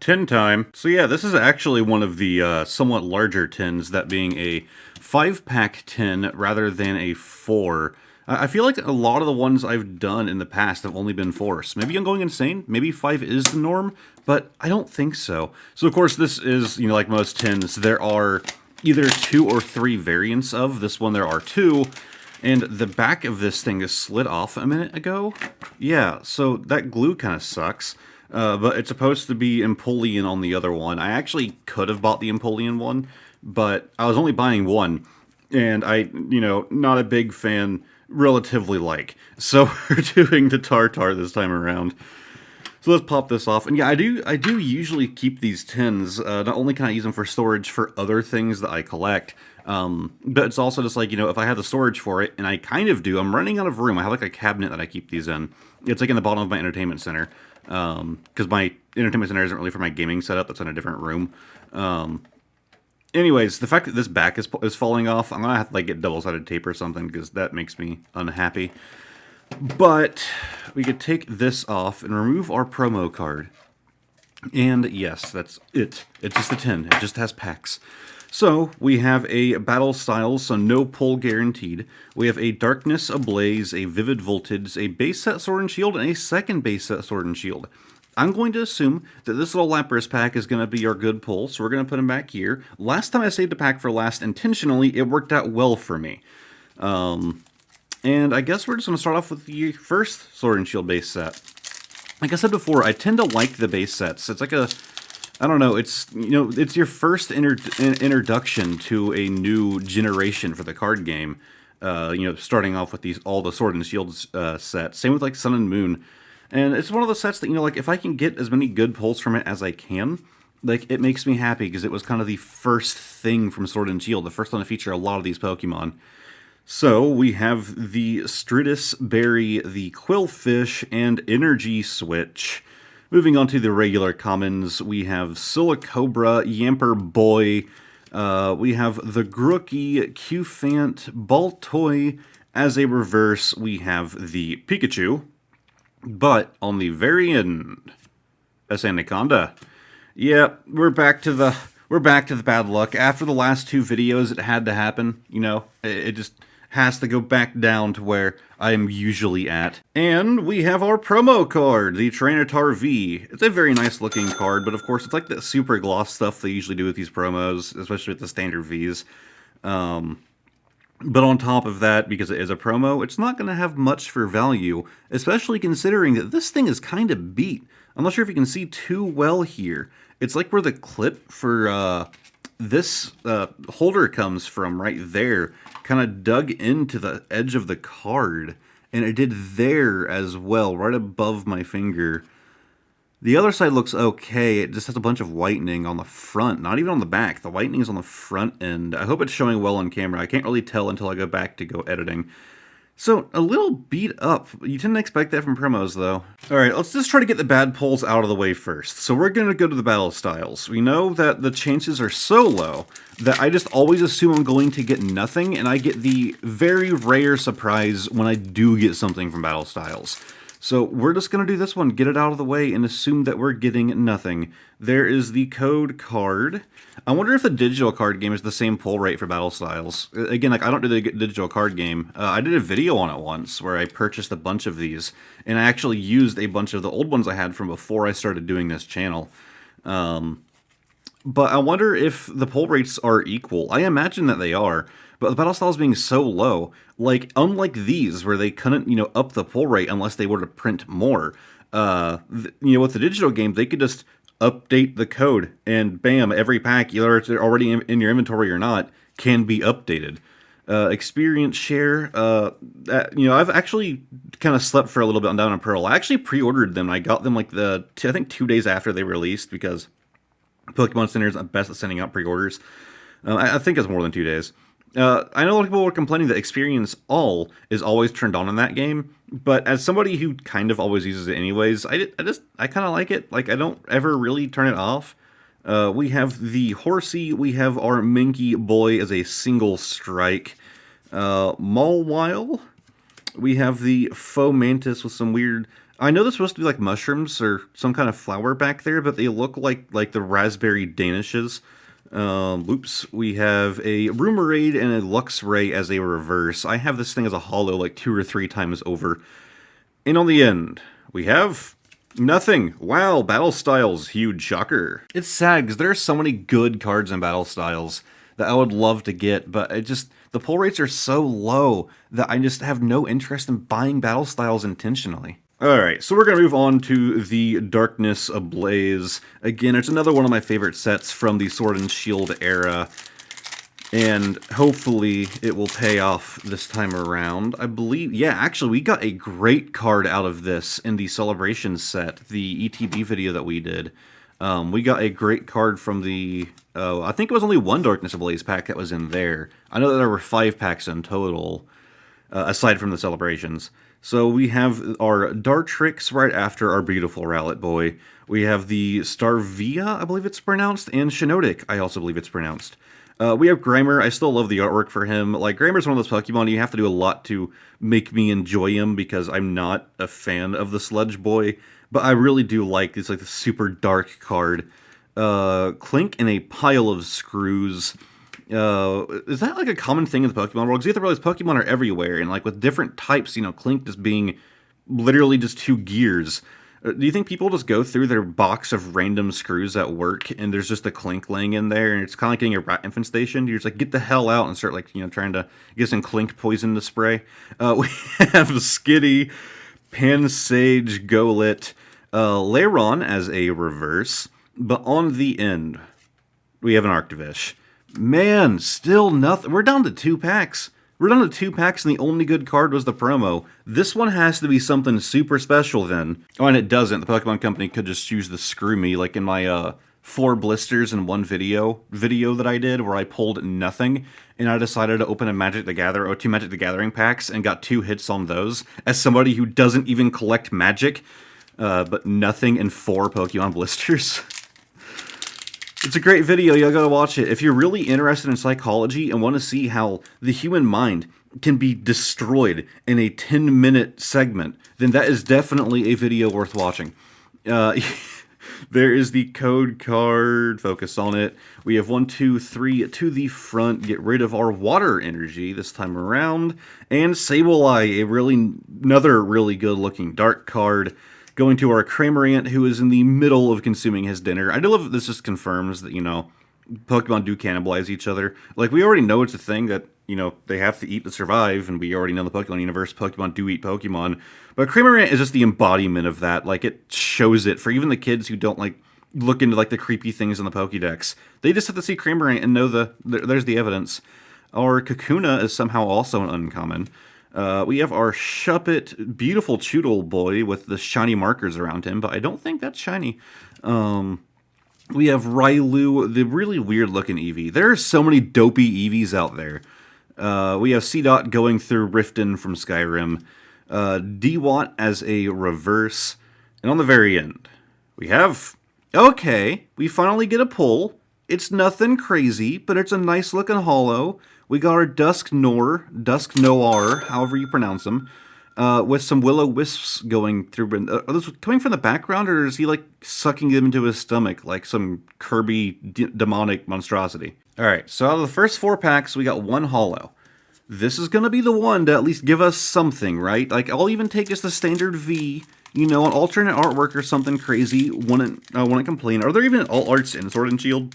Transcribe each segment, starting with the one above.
Tin time. So yeah, this is actually one of the somewhat larger tins, that being a 5-pack tin rather than a 4. I feel like a lot of the ones I've done in the past have only been 4s. Maybe I'm going insane, maybe 5 is the norm, but I don't think so. So of course this is, like most tins, there are either 2 or 3 variants of. This one there are 2, and the back of this thing is slid off a minute ago. Yeah, so that glue kind of sucks. But it's supposed to be Empoleon on the other one. I actually could have bought the Empoleon one, but I was only buying one, and I, not a big fan, relatively like. So we're doing the Tartar this time around. So let's pop this off. And yeah, I do usually keep these tins. Not only can I use them for storage for other things that I collect, but it's also just like, if I have the storage for it, and I kind of do, I'm running out of room. I have like a cabinet that I keep these in. It's like in the bottom of my entertainment center. Because my entertainment center isn't really for my gaming setup, that's in a different room. Anyways, the fact that this back is falling off, I'm gonna have to like get double-sided tape or something, because that makes me unhappy. But we could take this off and remove our promo card. And yes, that's it. It's just a tin. It just has packs. So, we have a Battle Styles, so no pull guaranteed. We have a Darkness Ablaze, a Vivid Voltage, a base set Sword and Shield, and a second base set Sword and Shield. I'm going to assume that this little Lapras pack is going to be our good pull, so we're going to put him back here. Last time I saved a pack for last intentionally, it worked out well for me. And I guess we're just going to start off with the first Sword and Shield base set. Like I said before, I tend to like the base sets. It's like I don't know, it's, it's your first introduction to a new generation for the card game. Starting off with all the Sword and Shield sets. Same with like Sun and Moon. And it's one of those sets that, like if I can get as many good pulls from it as I can, like it makes me happy, because it was kind of the first thing from Sword and Shield, the first one to feature a lot of these Pokemon. So we have the Stridus Berry, the Quillfish, and Energy Switch. Moving on to the regular commons, we have Silicobra, Yamper Boy, we have the Grookey, Cufant, Baltoy. As a reverse, we have the Pikachu, but on the very end, a Anaconda. Yeah, we're back to the bad luck. After the last 2 videos, it had to happen, it just has to go back down to where I am usually at. And we have our promo card, the Tyranitar V. It's a very nice looking card, but of course it's like the super gloss stuff they usually do with these promos, especially with the standard Vs. But on top of that, because it is a promo, it's not going to have much for value, especially considering that this thing is kind of beat. I'm not sure if you can see too well here. It's like where the clip for this holder comes from, right there, kind of dug into the edge of the card, and it did there as well, right above my finger. The other side looks okay, it just has a bunch of whitening on the front, not even on the back. The whitening is on the front end. I hope it's showing well on camera. I can't really tell until I go back to go editing. So, a little beat up. You didn't expect that from promos, though. Alright, let's just try to get the bad pulls out of the way first. So we're going to go to the battle styles. We know that the chances are so low that I just always assume I'm going to get nothing, and I get the very rare surprise when I do get something from battle styles. So we're just going to do this one, get it out of the way, and assume that we're getting nothing. There is the code card. I wonder if the digital card game is the same pull rate for battle styles. Again, like I don't do the digital card game. I did a video on it once where I purchased a bunch of these, and I actually used a bunch of the old ones I had from before I started doing this channel. But I wonder if the pull rates are equal. I imagine that they are. But the battle styles being so low, like, unlike these, where they couldn't, up the pull rate unless they were to print more, with the digital game, they could just update the code, and bam, every pack, either it's already in your inventory or not, can be updated. Experience share, I've actually kind of slept for a little bit on Diamond and Pearl. I actually pre-ordered them, I got them, like, I think 2 days after they released, because Pokemon Center is best at sending out pre-orders. I think it's more than 2 days. I know a lot of people were complaining that Experience All is always turned on in that game, but as somebody who kind of always uses it anyways, I kind of like it. Like, I don't ever really turn it off. We have the Horsey, we have our Minky Boy as a single strike. Mawile, we have the Fomantis with some weird I know they're supposed to be like mushrooms or some kind of flower back there, but they look like the raspberry danishes. Oops, we have a Rumoraid and a Luxray as a reverse. I have this thing as a holo like 2 or 3 times over. And on the end, we have nothing. Wow, Battle Styles, huge shocker. It's sad because there are so many good cards in Battle Styles that I would love to get, but the pull rates are so low that I just have no interest in buying Battle Styles intentionally. Alright, so we're going to move on to the Darkness Ablaze. Again, it's another one of my favorite sets from the Sword and Shield era, and hopefully it will pay off this time around. I believe, yeah, actually, we got a great card out of this in the Celebration set, the ETB video that we did. We got a great card from the, I think it was only one Darkness Ablaze pack that was in there. I know that there were 5 packs in total, aside from the Celebrations. So we have our Dartrix right after our beautiful Rowlet Boy. We have the Starvia, I believe it's pronounced, and Shiinotic, I also believe it's pronounced. We have Grimer. I still love the artwork for him. Like, Grimer's one of those Pokemon you have to do a lot to make me enjoy him because I'm not a fan of the Sludge Boy, but I really do like this, like, the super dark card. Clink in a pile of screws. Is that like a common thing in the Pokemon world? Because you have to realize Pokemon are everywhere, and like with different types, you know, Clink just being literally just 2 gears. Do you think people just go through their box of random screws at work, and there's just a Clink laying in there, and it's kind of like getting a rat infestation? You're just like, get the hell out, and start like, you know, trying to get some Clink poison to spray. We have Skitty, Pansage, Golett, Lairon as a reverse, but on the end, we have an Arctovish. Man, still nothing. We're down to 2 packs. We're down to 2 packs, and the only good card was the promo. This one has to be something super special then. Oh, and it doesn't. The Pokemon Company could just choose to screw me, like in my 4 blisters in one video that I did, where I pulled nothing, and I decided to open a Magic the Gathering, or 2 Magic the Gathering packs, and got 2 hits on those, as somebody who doesn't even collect Magic, but nothing in 4 Pokemon blisters. It's a great video, y'all gotta watch it. If you're really interested in psychology and want to see how the human mind can be destroyed in a 10-minute segment, then that is definitely a video worth watching. There is the code card, focus on it. We have 1, 2, 3 to the front, get rid of our water energy this time around. And Sableye, another really good looking dark card. Going to our Cramorant, who is in the middle of consuming his dinner. I do love that this just confirms that, you know, Pokemon do cannibalize each other. Like, we already know it's a thing that, you know, they have to eat to survive, and we already know in the Pokemon universe, Pokemon do eat Pokemon. But Cramorant is just the embodiment of that. Like, it shows it for even the kids who don't, like, look into, like, the creepy things in the Pokédex. They just have to see Cramorant and know there's the evidence. Our Kakuna is somehow also an uncommon. We have our Shuppet, beautiful Choodle boy with the shiny markers around him, but I don't think that's shiny. We have Railu, the really weird-looking Eevee. There are so many dopey Eevees out there. We have C-Dot going through Riften from Skyrim. D-Watt as a reverse. And on the very end, we have... Okay, we finally get a pull. It's nothing crazy, but it's a nice-looking holo. We got our Dusk Noir, however you pronounce them, with some Will-O-Wisps going through. Are those coming from the background, or is he, like, sucking them into his stomach like some Kirby demonic monstrosity? Alright, so out of the first 4 packs, we got 1 holo. This is going to be the one to at least give us something, right? Like, I'll even take us the standard V, you know, an alternate artwork or something crazy, wouldn't complain. Are there even alt arts in Sword and Shield?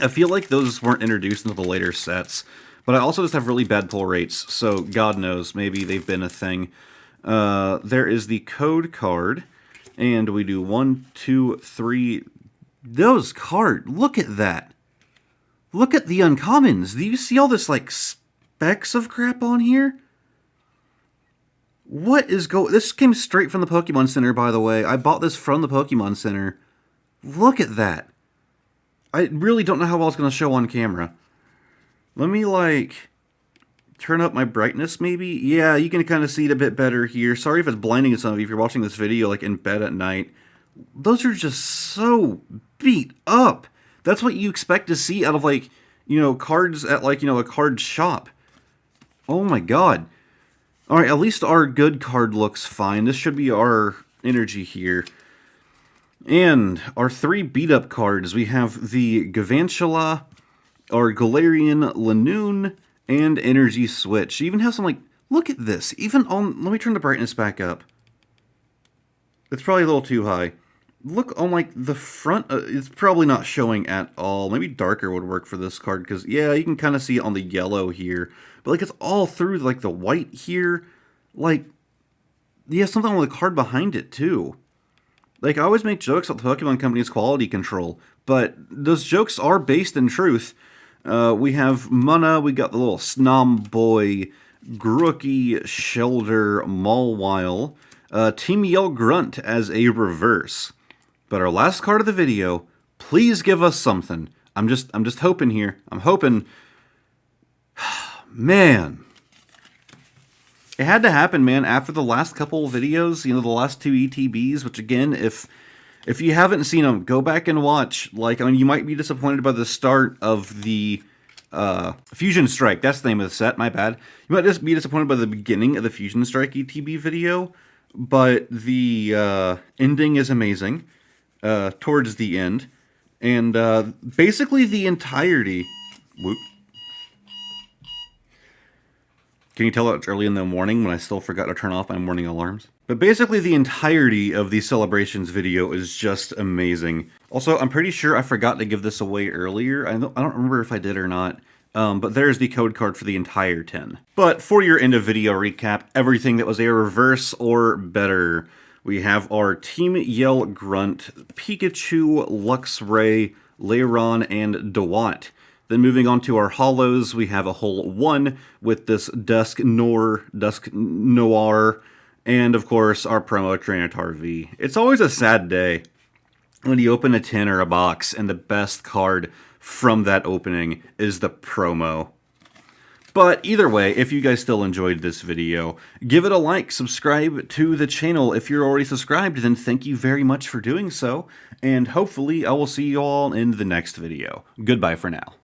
I feel like those weren't introduced into the later sets, but I also just have really bad pull rates, so God knows, maybe they've been a thing. There is the code card, and we do 1, 2, 3. Those cards, look at that. Look at the uncommons. Do you see all this, like, specks of crap on here? What is This came straight from the Pokemon Center, by the way. I bought this from the Pokemon Center. Look at that. I really don't know how well it's going to show on camera. Let me, like, turn up my brightness, maybe? Yeah, you can kind of see it a bit better here. Sorry if it's blinding to some of you if you're watching this video, like, in bed at night. Those are just so beat up. That's what you expect to see out of, like, you know, cards at, like, you know, a card shop. Oh my god. Alright, at least our good card looks fine. This should be our energy here. And our 3 beat-up cards, we have the Gavantula, our Galarian Lanoon, and Energy Switch. You even have some, like, look at this. Even on, let me turn the brightness back up. It's probably a little too high. Look on, like, the front, it's probably not showing at all. Maybe darker would work for this card, because, yeah, you can kind of see it on the yellow here. But, like, it's all through, like, the white here. Like, yeah, something on the card behind it, too. Like, I always make jokes about the Pokemon Company's quality control, but those jokes are based in truth. We have Munna, we got the little Snom Boy, Grooky, Shelder, Mawile, Team Yell Grunt as a reverse. But our last card of the video, please give us something. I'm just hoping here. I'm hoping. Man. It had to happen, man, after the last couple videos, the last 2 ETBs, which again, if you haven't seen them, go back and watch. Like, I mean, you might be disappointed by the start of the Fusion Strike. That's the name of the set, my bad. You might just be disappointed by the beginning of the Fusion Strike ETB video, but the ending is amazing towards the end. And basically the entirety... Whoop. Can you tell it's early in the morning when I still forgot to turn off my morning alarms? But basically the entirety of the Celebrations video is just amazing. Also, I'm pretty sure I forgot to give this away earlier. I don't remember if I did or not. But there's the code card for the entire 10. But for your end of video recap, everything that was a reverse or better. We have our Team Yell Grunt, Pikachu, Luxray, Lairon, and Dewott. Then moving on to our hollows, we have a hole 1 with this Dusk Noir, and of course our promo Tyranitar V. It's always a sad day when you open a tin or a box and the best card from that opening is the promo. But either way, if you guys still enjoyed this video, give it a like, subscribe to the channel. If you're already subscribed, then thank you very much for doing so, and hopefully I will see you all in the next video. Goodbye for now.